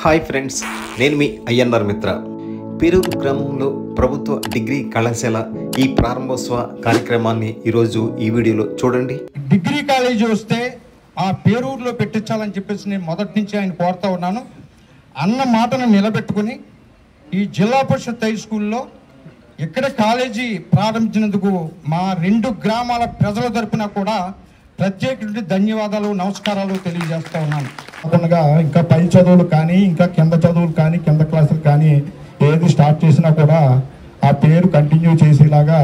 Hi friends, నేను మీ అయ్యన్నర్ మిత్ర. పేరూరు గ్రామంలో ప్రభుత్వ డిగ్రీ కళాశాల ఈ ప్రారంభోత్సవ కార్యక్రమాన్ని ఈరోజు ఈ వీడియోలో చూడండి. డిగ్రీ కాలేజీ వస్తే ఆ పేరూరులో పెట్టించాలని చెప్పేసి నేను మొదటి నుంచి ఆయన కోరుతూ ఉన్నాను. అన్న మాటను నిలబెట్టుకుని ఈ జిల్లా పరిషత్ హై స్కూల్లో ఇక్కడ కాలేజీ ప్రారంభించినందుకు మా రెండు గ్రామాల ప్రజల తరపున కూడా ప్రత్యేక ధన్యవాదాలు, నమస్కారాలు తెలియజేస్తూ ఉన్నాను. కాకుండా ఇంకా పై చదువులు కానీ, ఇంకా కింద చదువులు కానీ, కింద క్లాసులు కానీ ఏది స్టార్ట్ చేసినా కూడా ఆ పేరు కంటిన్యూ చేసేలాగా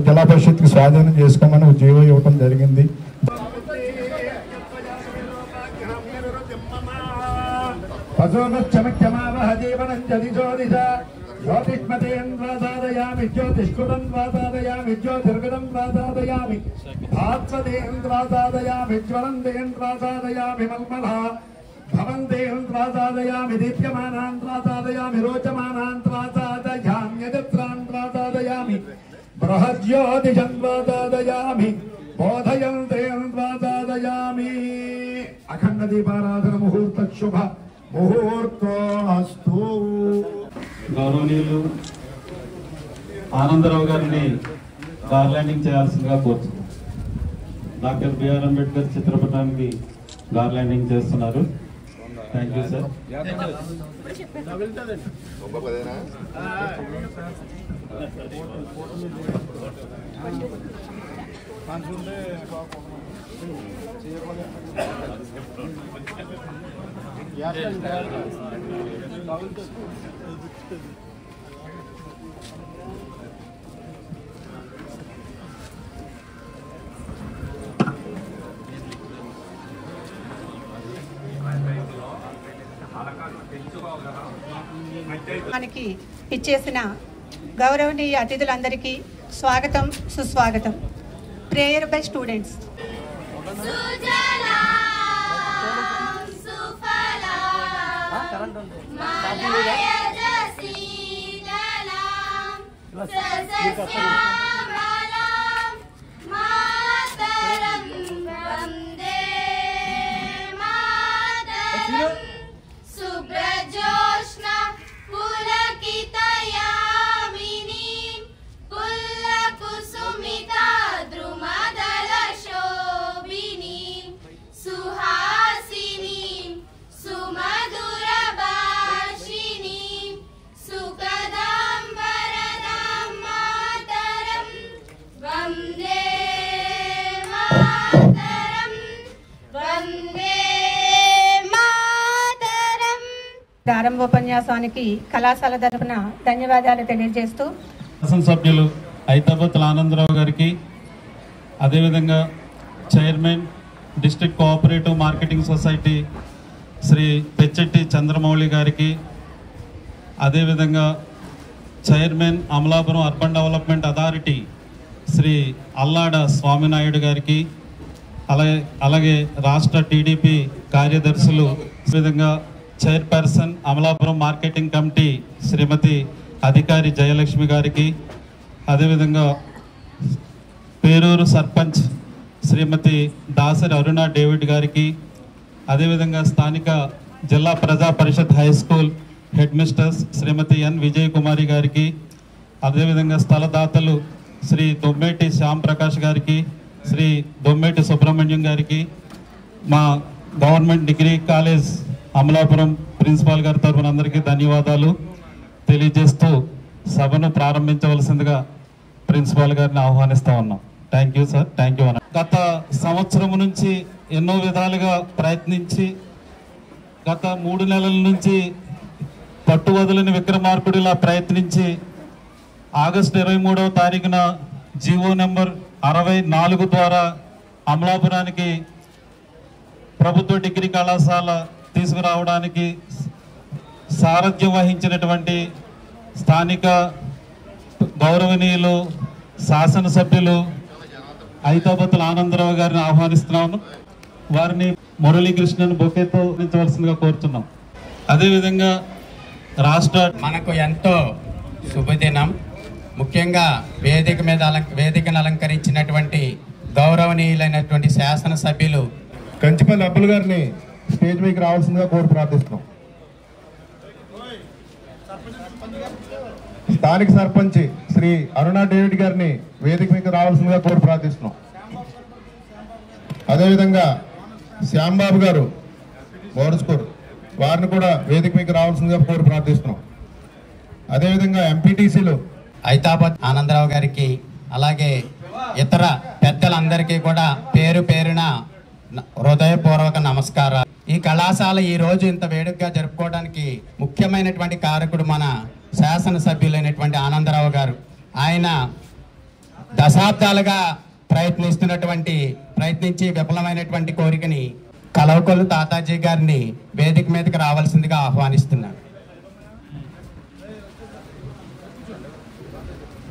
జిల్లా పరిషత్కి స్వాధీనం చేసుకోమని జీవో ఇవ్వడం జరిగింది. ज्योतिष्मतेन्द्रासादयामि ज्योतिष्कृतं वासादयामि ज्योतिर्गतं वासादयामि आत्मदेन्द्रासादयामि ज्वलन्तेन्द्रासादयामि मल्मलः भवन्तेन्द्रासादयामि दीप्यमानान्त्रासादयामि रोचमानान्त्रासादयाम्यजत्रान्त्रासादयामि बृहज्योतिषन्त्रासादयामि बोधयन्तेन्द्रासादयामि अखण्डदीपाराधन मुहूर्तशुभ मुहूर्तोऽस्तु. గౌరవనీయులు ఆనందరావు గారిని గార్లాండింగ్ చేయాల్సిందిగా కోరుతున్నాం. డాక్టర్ బిఆర్ అంబేద్కర్ చిత్రపటానికి గార్లాండింగ్ చేస్తున్నారు. Thank you sir. మనకి ఇచ్చేసిన గౌరవనీయ అతిథులందరికీ స్వాగతం, సుస్వాగతం. Prayer by students. ప్రారంభోపన్యాసానికి కళాశాల తరఫున ధన్యవాదాలు తెలియజేస్తూ శాసనసభ్యులు ఐతాబత్తుల ఆనందరావు గారికి, అదేవిధంగా chairman district cooperative marketing society Shri Pechetti Chandramouli గారికి, అదేవిధంగా chairman Amalapuram urban development authority Shri Allada Swaminaidu గారికి, అలాగే రాష్ట్ర టీడీపీ కార్యదర్శులు, విధంగా chairperson Amalapuram marketing committee Shrimati Adhikari Jayalakshmi గారికి, అదేవిధంగా పేరూరు సర్పంచ్ శ్రీమతి దాసరి అరుణ డేవిడ్ గారికి, అదేవిధంగా స్థానిక జిల్లా ప్రజా పరిషత్ high school headmistress Shrimati N Vijay Kumari గారికి, అదేవిధంగా స్థలదాతలు శ్రీ దొమ్మేటి శ్యామ్ ప్రకాష్ గారికి, శ్రీ దొమ్మేటి సుబ్రహ్మణ్యం గారికి, మా government degree college Amalapuram principal గారి తరఫున అందరికీ ధన్యవాదాలు తెలియజేస్తూ సభను ప్రారంభించవలసిందిగా ప్రిన్సిపాల్ గారిని ఆహ్వానిస్తూ ఉన్నాం. Thank you sir. Thank you అన్న. గత సంవత్సరం నుంచి ఎన్నో విధాలుగా ప్రయత్నించి గత 3 నెలల నుంచి పట్టువదలని విక్రమార్కుడిలా ప్రయత్నించి ఆగస్టు 23వ తారీఖున జీవో నెంబర్ 64 ద్వారా అమలాపురానికి ప్రభుత్వ డిగ్రీ కళాశాల తీసుకురావడానికి సారథ్యం వహించినటువంటి స్థానిక గౌరవనీయులు శాసనసభ్యులు ఐతాబత్తుల ఆనందరావు గారిని ఆహ్వానిస్తున్నాను. వారిని మురళీకృష్ణన్ బొకేతో ఉంచవలసిందిగా కోరుతున్నాం. అదేవిధంగా రాష్ట్ర మనకు ఎంతో శుభదినం. ముఖ్యంగా వేదికను అలంకరించినటువంటి గౌరవనీయులైనటువంటి శాసనసభ్యులు కంచిపల్లి అబ్బుల్ గారిని స్టేజ్ మీదకి రావాల్సిందిగా కోరి ప్రార్థిస్తున్నాం. స్థానిక సర్పంచ్ శ్రీ అరుణా డేవిడ్ గారిని వేదిక మీకు రావాల్సిందిగా కోరి ప్రార్థిస్తున్నాం. అదేవిధంగా శ్యాంబాబు గారు మోడస్కూర్ వారిని కూడా వేదిక మీకు రావాల్సిందిగా కోరి ప్రార్థిస్తున్నాం. అదేవిధంగా ఎంపీటీసీలు ఐతాబాద్ ఆనందరావు గారికి అలాగే ఇతర పెద్దలందరికీ కూడా పేరు పేరున హృదయపూర్వక నమస్కారాలు. ఈ కళాశాల ఈ రోజు ఇంత వేడుకగా జరుపుకోవడానికి ముఖ్యమైనటువంటి కారకుడు మన శాసనసభ్యులైనటువంటి ఆనందరావు గారు. ఆయన దశాబ్దాలుగా ప్రయత్నించి విఫలమైనటువంటి కోరికని కలవకొల్లు తాతాజీ గారిని వేదిక మీదకి రావాల్సిందిగా ఆహ్వానిస్తున్నాను.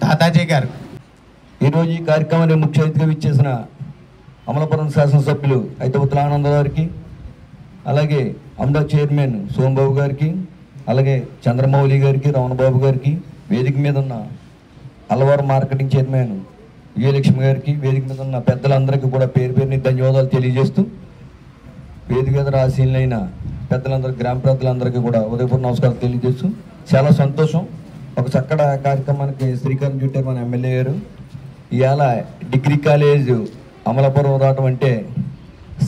తాతాజీ గారు. ఈరోజు ఈ కార్యక్రమాన్ని ముఖ్య అతిథిగా ఇచ్చేసిన అమలాపురం శాసనసభ్యులు ఐతవతుల ఆనందరావు గారికి, అలాగే అమడా చైర్మన్ సోమబాబు గారికి, అలాగే చంద్రమౌళి గారికి, రమణబాబు గారికి, వేదిక మీద ఉన్న అలవారు మార్కెటింగ్ చైర్మన్ విజయలక్ష్మి గారికి, వేదిక మీద ఉన్న పెద్దలందరికీ కూడా పేరు పేరుని ధన్యవాదాలు తెలియజేస్తూ, వేదిక మీద రాశీలైన పెద్దలందరికీ, గ్రామ పెద్దలందరికీ కూడా ఉదయపూర్వ నమస్కారం తెలియజేస్తూ, చాలా సంతోషం. ఒక చక్కటి కార్యక్రమానికి శ్రీకారం చుట్టారు మన ఎమ్మెల్యే గారు. ఇవాళ డిగ్రీ కాలేజ్ అమలాపురం రావడం అంటే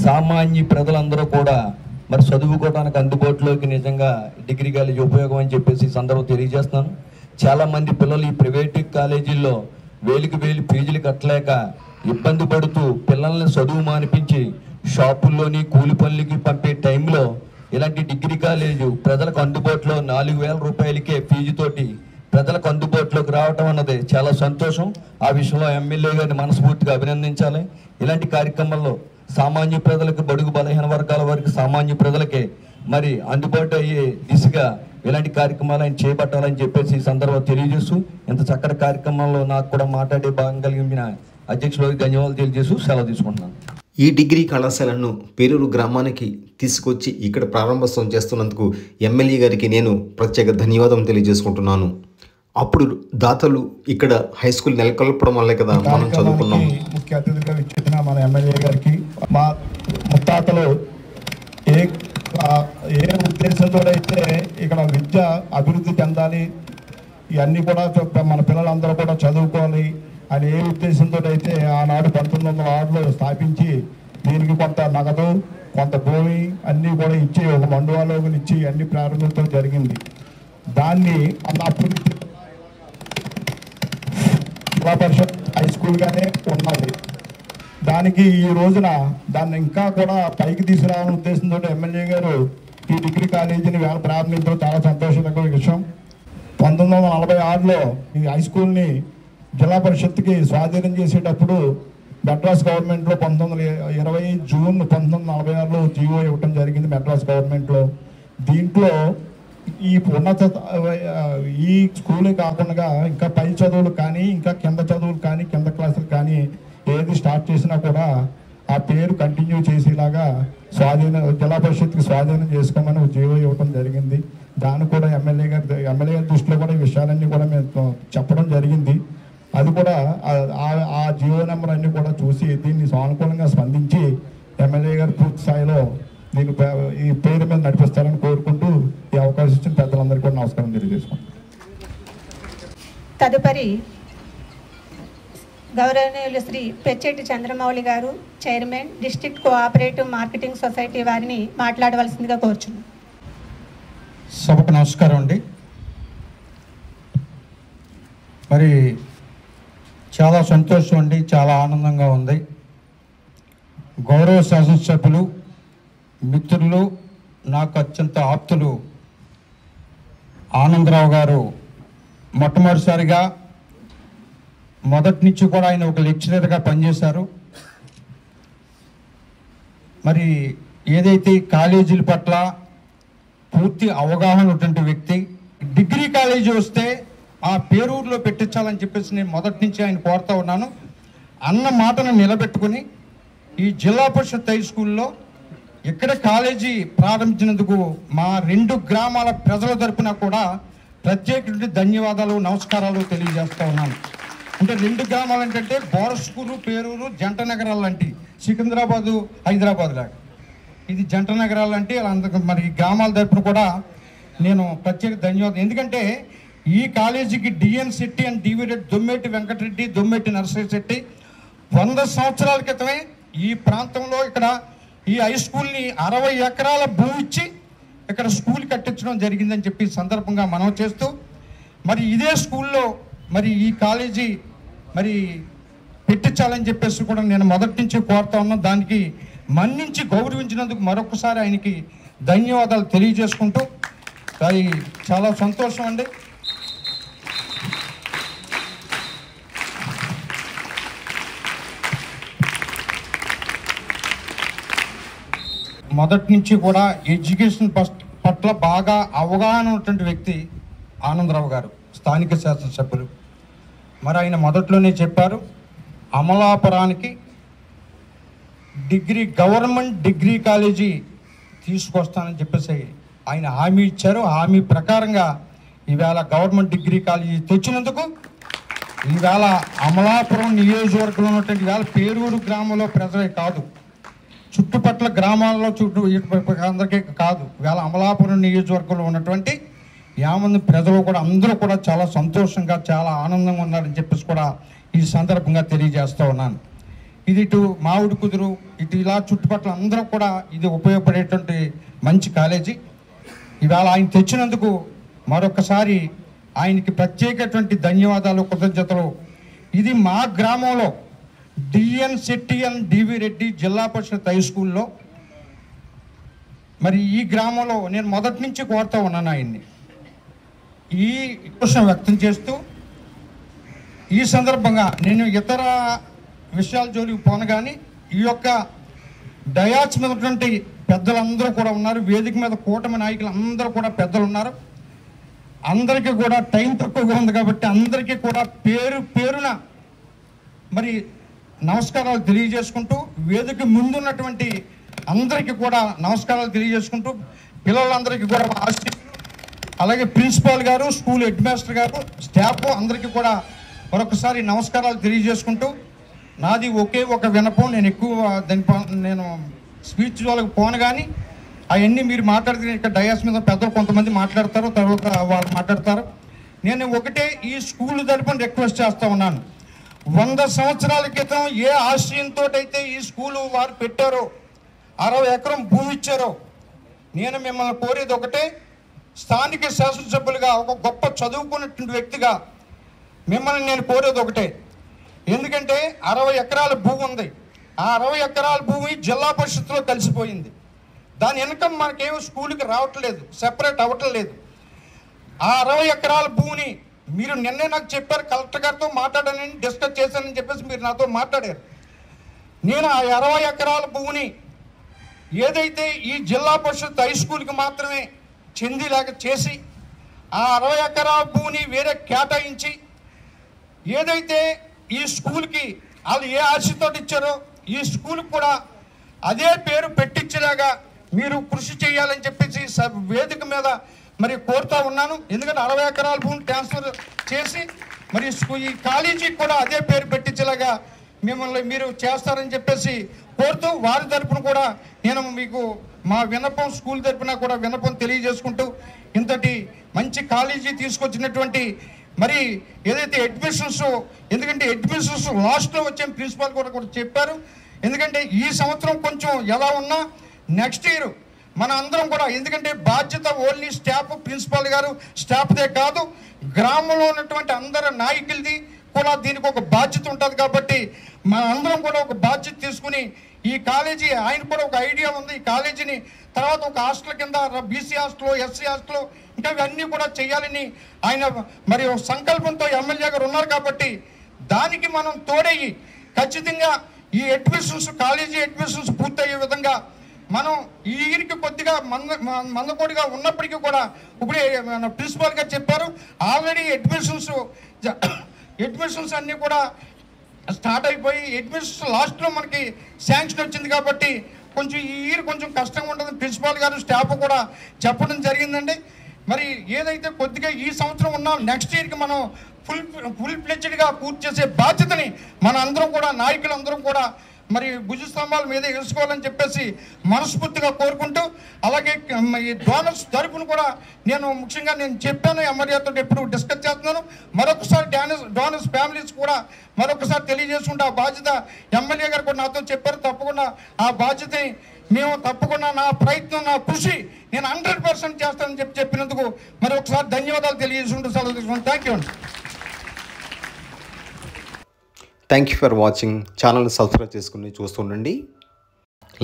సామాన్య ప్రజలందరూ కూడా మరి చదువుకోవడానికి అందుబాటులోకి నిజంగా డిగ్రీ కాలేజీ ఉపయోగం అని చెప్పేసి ఈ సందర్భం తెలియజేస్తున్నాను. చాలామంది పిల్లలు ఈ ప్రైవేటు కాలేజీల్లో వేలికి వేలు ఫీజులు కట్టలేక ఇబ్బంది పడుతూ పిల్లల్ని చదువు మానిపించి షాపుల్లోని కూలి పనులకి పంపే టైంలో ఇలాంటి డిగ్రీ కాలేజు ప్రజలకు అందుబాటులో 4,000 రూపాయలకే ఫీజుతోటి ప్రజలకు అందుబాటులోకి రావటం అన్నది చాలా సంతోషం. ఆ విషయంలో ఎమ్మెల్యే గారిని మనస్ఫూర్తిగా అభినందించాలి. ఇలాంటి కార్యక్రమాల్లో సామాన్య ప్రజలకు, బడుగు బలహీన వర్గాల వారికి, సామాన్య ప్రజలకే మరి అందుబాటు అయ్యే దిశగా ఇలాంటి కార్యక్రమాలు ఆయన చేపట్టాలని చెప్పేసి ఈ సందర్భంగా తెలియజేస్తూ, ఇంత చక్కటి కార్యక్రమంలో నాకు కూడా మాట్లాడే భాగం కలిగిన అధ్యక్షులకు ధన్యవాదాలు తెలియజేస్తూ సెలవు తీసుకుంటున్నాను. ఈ డిగ్రీ కళాశాలను పేరూరు గ్రామానికి తీసుకొచ్చి ఇక్కడ ప్రారంభోత్సవం చేస్తున్నందుకు ఎమ్మెల్యే గారికి నేను ప్రత్యేక ధన్యవాదం తెలియజేసుకుంటున్నాను. అప్పుడు దాతలు ఇక్కడ హై స్కూల్ నెలకొల్పడం వల్లే కదా మనం చదువుకున్నాం. ముఖ్య అతిథిగా ఇచ్చిన మన ఎమ్మెల్యే గారికి, మా ముత్తాతలు ఏ ఉద్దేశంతో అయితే ఇక్కడ విద్య అభివృద్ధి చెందాలి, ఇవన్నీ కూడా మన పిల్లలందరూ కూడా చదువుకోవాలి అని ఏ ఉద్దేశంతో అయితే ఆనాడు 1906లో స్థాపించి దీనికి కొంత నగదు, కొంత భూమి అన్నీ కూడా ఇచ్చి ఒక మండువాలోకి ఇచ్చి అన్ని ప్రారంభించడం జరిగింది. దాన్ని అప్పుడు జిల్లా పరిషత్ హై స్కూల్గానే ఉన్నది. దానికి ఈ రోజున దాన్ని ఇంకా కూడా పైకి తీసుకురావాలనే ఉద్దేశంతో ఎమ్మెల్యే గారు ఈ డిగ్రీ కాలేజీని వేళ ప్రారంభించడం చాలా సంతోషకర విషయం. 1946లో ఈ హై స్కూల్ని జిల్లా పరిషత్కి స్వాధీనం చేసేటప్పుడు మెడ్రాస్ గవర్నమెంట్లో 1920 జూన్ 1946లో జీవో ఇవ్వటం జరిగింది మెడ్రాస్ గవర్నమెంట్లో. దీంట్లో ఈ ఉన్నత ఈ స్కూలే కాకుండా ఇంకా పై చదువులు కానీ, ఇంకా కింద చదువులు కానీ, కింద క్లాసులు కానీ ఏది స్టార్ట్ చేసినా కూడా ఆ పేరు కంటిన్యూ చేసేలాగా జిల్లా పరిషత్కి స్వాధీనం చేసుకోమని జీవో ఇవ్వటం జరిగింది. దాన్ని కూడా ఎమ్మెల్యే గారి దృష్టిలో కూడా ఈ విషయాలన్నీ కూడా మేము చెప్పడం జరిగింది. అది కూడా ఆ జీవో నెంబర్ అన్నీ కూడా చూసి దీన్ని సానుకూలంగా స్పందించి ఎమ్మెల్యే గారు పూర్తి స్థాయిలో దీన్ని ఈ పేరు మీద నడిపిస్తారని కోరుకుంటూ ఈ అవకాశం ఇచ్చిన పెద్దలందరికీ కూడా నమస్కారం తెలియజేసుకుంటాం. తదుపరి గౌరవనీయులు శ్రీ పెచ్చెట్టి చంద్రమౌళి గారు, chairman district cooperative marketing society వారిని మాట్లాడవలసిందిగా కోరుచున్నాం. సభకు నమస్కారం అండి. మరి చాలా సంతోషం అండి, చాలా ఆనందంగా ఉంది. గౌరవ శాసనసభ్యులు, మిత్రులు, నాకు అత్యంత ఆప్తులు ఆనందరావు గారు మొట్టమొదటిసారిగా మొదటి నుంచి కూడా ఆయన ఒక లెక్చరర్గా పనిచేశారు. మరి ఏదైతే కాలేజీల పట్ల పూర్తి అవగాహన ఉన్నటువంటి వ్యక్తి, డిగ్రీ కాలేజీ వస్తే ఆ పేరూరులో పెట్టించాలని చెప్పేసి నేను మొదటి నుంచి ఆయన కోరుతూ ఉన్నాను. అన్న మాటను నిలబెట్టుకుని ఈ జిల్లా పరిషత్ హై స్కూల్లో ఇక్కడ కాలేజీ ప్రారంభించినందుకు మా 2 గ్రామాల ప్రజల తరపున కూడా ప్రత్యేక ధన్యవాదాలు, నమస్కారాలు తెలియజేస్తూ ఉన్నాను. అంటే 2 గ్రామాలు ఏంటంటే బోరస్కూరు, పేరూరు జంట నగరాలు లాంటి, సికింద్రాబాదు, హైదరాబాద్ లాగా ఇది జంట నగరాలు అంటే మరి ఈ గ్రామాల తరపున కూడా నేను ప్రత్యేక ధన్యవాదాలు. ఎందుకంటే ఈ కాలేజీకి డిఎన్ శెట్టి అండ్ డివి రెడ్డి, దొమ్మేటి వెంకటరెడ్డి, దొమ్మేటి నరసింహ శెట్టి 100 సంవత్సరాల క్రితమే ఈ ప్రాంతంలో ఇక్కడ ఈ హై స్కూల్ని 60 ఎకరాల భూమి ఇచ్చి ఇక్కడ స్కూల్ కట్టించడం జరిగిందని చెప్పి సందర్భంగా మనం చేస్తూ, మరి ఇదే స్కూల్లో మరి ఈ కాలేజీ మరి పెట్టించాలని చెప్పేసి కూడా నేను మొదటి నుంచి కోరుతా ఉన్నాను. దానికి మన్నించి గౌరవించినందుకు మరొకసారి ఆయనకి ధన్యవాదాలు తెలియజేసుకుంటూ, అది చాలా సంతోషం అండి. మొదటి నుంచి కూడా ఎడ్యుకేషన్ పట్ల బాగా అవగాహన ఉన్నటువంటి వ్యక్తి ఆనందరావు గారు, స్థానిక శాసనసభ్యులు. మరి ఆయన మొదట్లోనే చెప్పారు, అమలాపురానికి గవర్నమెంట్ డిగ్రీ కాలేజీ తీసుకొస్తానని చెప్పేసి ఆయన హామీ ఇచ్చారు. హామీ ప్రకారంగా ఈవేళ గవర్నమెంట్ డిగ్రీ కాలేజీ తెచ్చినందుకు ఈవేళ అమలాపురం నియోజకవర్గంలో ఉన్నటువంటి ఈవేళ పేరూరు గ్రామంలో ప్రజలే కాదు, చుట్టుపక్కల గ్రామాల్లో అందరికీ కాదు, ఈవేళ అమలాపురం నియోజకవర్గంలో ఉన్నటువంటి యామంది ప్రజలు కూడా అందరూ కూడా చాలా సంతోషంగా చాలా ఆనందంగా ఉన్నారని చెప్పేసి కూడా ఈ సందర్భంగా తెలియజేస్తూ ఉన్నాను. ఇది ఇటు మామిడి కుదురు ఇటు ఇలా చుట్టుపక్కల అందరూ కూడా ఇది ఉపయోగపడేటువంటి మంచి కాలేజీ. ఇవాళ ఆయన తెచ్చినందుకు మరొకసారి ఆయనకి ప్రత్యేకటువంటి ధన్యవాదాలు, కృతజ్ఞతలు. ఇది మా గ్రామంలో డిఎన్ శెట్టి అండ్ డివి రెడ్డి జిల్లా పరిషత్ హై స్కూల్లో మరి ఈ గ్రామంలో నేను మొదటి నుంచి కోరుతూ ఉన్నాను ఆయన్ని. ఈ విషయం వ్యక్తం చేస్తూ ఈ సందర్భంగా నేను ఇతర విషయాల జోలికి పోను, కానీ ఈ యొక్క డయాస్ మీద ఉన్నటువంటి పెద్దలందరూ కూడా ఉన్నారు, వేదిక మీద కూటమి నాయకులు అందరూ కూడా పెద్దలు ఉన్నారు. అందరికీ కూడా టైం తక్కువగా ఉంది కాబట్టి అందరికీ కూడా పేరున మరి నమస్కారాలు తెలియజేసుకుంటూ, వేదిక ముందున్నటువంటి అందరికీ కూడా నమస్కారాలు తెలియజేసుకుంటూ, పిల్లలందరికీ కూడా ఆశీస్సులు, అలాగే ప్రిన్సిపాల్ గారు, స్కూల్ హెడ్ మాస్టర్ గారు, స్టాఫ్ అందరికీ కూడా మరొకసారి నమస్కారాలు తెలియజేసుకుంటూ, నాది ఒకే ఒక వినపం. నేను ఎక్కువ నేను స్పీచ్ వాళ్ళకి పోను, కానీ అవన్నీ మీరు మాట్లాడితే ఇక్కడ డయాస్ మీద పెద్దలు కొంతమంది మాట్లాడతారు, తర్వాత వాళ్ళు మాట్లాడతారు. నేను ఒకటే ఈ స్కూల్ తరపున రిక్వెస్ట్ చేస్తూ ఉన్నాను. 100 సంవత్సరాల క్రితం ఏ ఆశయంతో అయితే ఈ స్కూలు వారు పెట్టారో, 60 ఎకరం భూమి ఇచ్చారో, నేను మిమ్మల్ని కోరేది ఒకటే, స్థానిక శాసనసభ్యులుగా ఒక గొప్ప చదువుకున్నటువంటి వ్యక్తిగా మిమ్మల్ని నేను కోరేది ఒకటే. ఎందుకంటే 60 ఎకరాల భూమి ఉంది. ఆ 60 ఎకరాల భూమి జిల్లా పరిషత్తులో కలిసిపోయింది. దాని ఇన్కమ్ మనకేమో స్కూల్కి రావట్లేదు, సెపరేట్ అవ్వట్లేదు. ఆ 60 ఎకరాల భూమిని మీరు నిన్నే నాకు చెప్పారు, కలెక్టర్ గారితో మాట్లాడానని, డిస్కస్ చేశానని చెప్పేసి మీరు నాతో మాట్లాడారు. నేను ఆ 60 ఎకరాల భూమిని ఏదైతే ఈ జిల్లా పరిషత్ హై స్కూల్కి మాత్రమే చెందిలాగా చేసి, ఆ 60 ఎకరాల భూమిని వేరే కేటాయించి, ఏదైతే ఈ స్కూల్కి వాళ్ళు ఏ ఆశతో ఇచ్చారో ఈ స్కూల్కి కూడా అదే పేరు పెట్టించేలాగా మీరు కృషి చేయాలని చెప్పేసి వేదిక మీద మరి కోరుతా ఉన్నాను. ఎందుకంటే 60 ఎకరాల భూమిని ట్రాన్స్ఫర్ చేసి మరి ఈ కాలేజీకి కూడా అదే పేరు పెట్టించేలాగా మిమ్మల్ని మీరు చేస్తారని చెప్పేసి కోరుతూ, వారి తరపున కూడా నేను మీకు మా విన్నపం, స్కూల్ తరపున కూడా విన్నపం తెలియజేసుకుంటూ, ఇంతటి మంచి కాలేజీ తీసుకొచ్చినటువంటి మరి ఏదైతే అడ్మిషన్స్, ఎందుకంటే అడ్మిషన్స్ లాస్ట్లో వచ్చే ప్రిన్సిపాల్ కూడా చెప్పారు. ఎందుకంటే ఈ సంవత్సరం కొంచెం ఎలా ఉన్నా నెక్స్ట్ ఇయర్ మన అందరం కూడా, ఎందుకంటే బాధ్యత ఓన్లీ స్టాఫ్, ప్రిన్సిపాల్ గారు స్టాఫ్దే కాదు, గ్రామంలో ఉన్నటువంటి అందరి నాయకులది కూడా దీనికి ఒక బాధ్యత ఉంటుంది. కాబట్టి మన అందరం కూడా ఒక బాధ్యత తీసుకుని ఈ కాలేజీ, ఆయన కూడా ఒక ఐడియా ఉంది, ఈ కాలేజీని తర్వాత ఒక హాస్టల్ కింద బీసీ హాస్టల్, ఎస్సీ హాస్టల్ ఇంకా ఇవన్నీ కూడా చేయాలని ఆయన మరి సంకల్పంతో ఎమ్మెల్యే గారు ఉన్నారు. కాబట్టి దానికి మనం తోడయ్యి ఖచ్చితంగా ఈ అడ్మిషన్స్, కాలేజీ అడ్మిషన్స్ పూర్తయ్యే విధంగా మనం ఈ ఇయర్కి కొద్దిగా మందకోడిగా ఉన్నప్పటికీ కూడా ఇప్పుడే ప్రిన్సిపాల్ గారు చెప్పారు, ఆల్రెడీ అడ్మిషన్స్ అన్నీ కూడా స్టార్ట్ అయిపోయి అడ్మిషన్స్ లాస్ట్లో మనకి శాంక్షన్ వచ్చింది. కాబట్టి కొంచెం ఈ ఇయర్ కొంచెం కష్టంగా ఉంటుంది, ప్రిన్సిపాల్ గారు స్టాఫ్ కూడా చెప్పడం జరిగిందండి. మరి ఏదైతే కొద్దిగా ఈ సంవత్సరం ఉన్నా నెక్స్ట్ ఇయర్కి మనం ఫుల్ ఫ్లెడ్జ్డ్గా పూర్తి చేసే బాధ్యతని మన అందరం కూడా, నాయకులందరం కూడా మరి భుజ స్తంభాల మీద వేసుకోవాలని చెప్పేసి మనస్ఫూర్తిగా కోరుకుంటూ, అలాగే ఈ డోనర్స్ తరపును కూడా నేను ముఖ్యంగా చెప్పాను, ఎమ్మెల్యేతో ఎప్పుడు డిస్కస్ చేస్తున్నాను. మరొకసారి డోనర్స్ ఫ్యామిలీస్ కూడా మరొకసారి తెలియజేసుకుంటే ఆ బాధ్యత ఎమ్మెల్యే గారు కూడా నాతో చెప్పారు. తప్పకుండా ఆ బాధ్యతని మేము తప్పకుండా నా ప్రయత్నం, నా కృషి నేను 100% చేస్తానని చెప్పినందుకు మరి ఒకసారి ధన్యవాదాలు తెలియజేసుకుంటూ సెలవు తీసుకుంటాను. థ్యాంక్ యూ అండి. Thank you for watching. ఛానల్ని సబ్స్క్రైబ్ చేసుకుని చూస్తుండండి.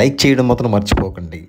లైక్ చేయడం మాత్రం మర్చిపోకండి.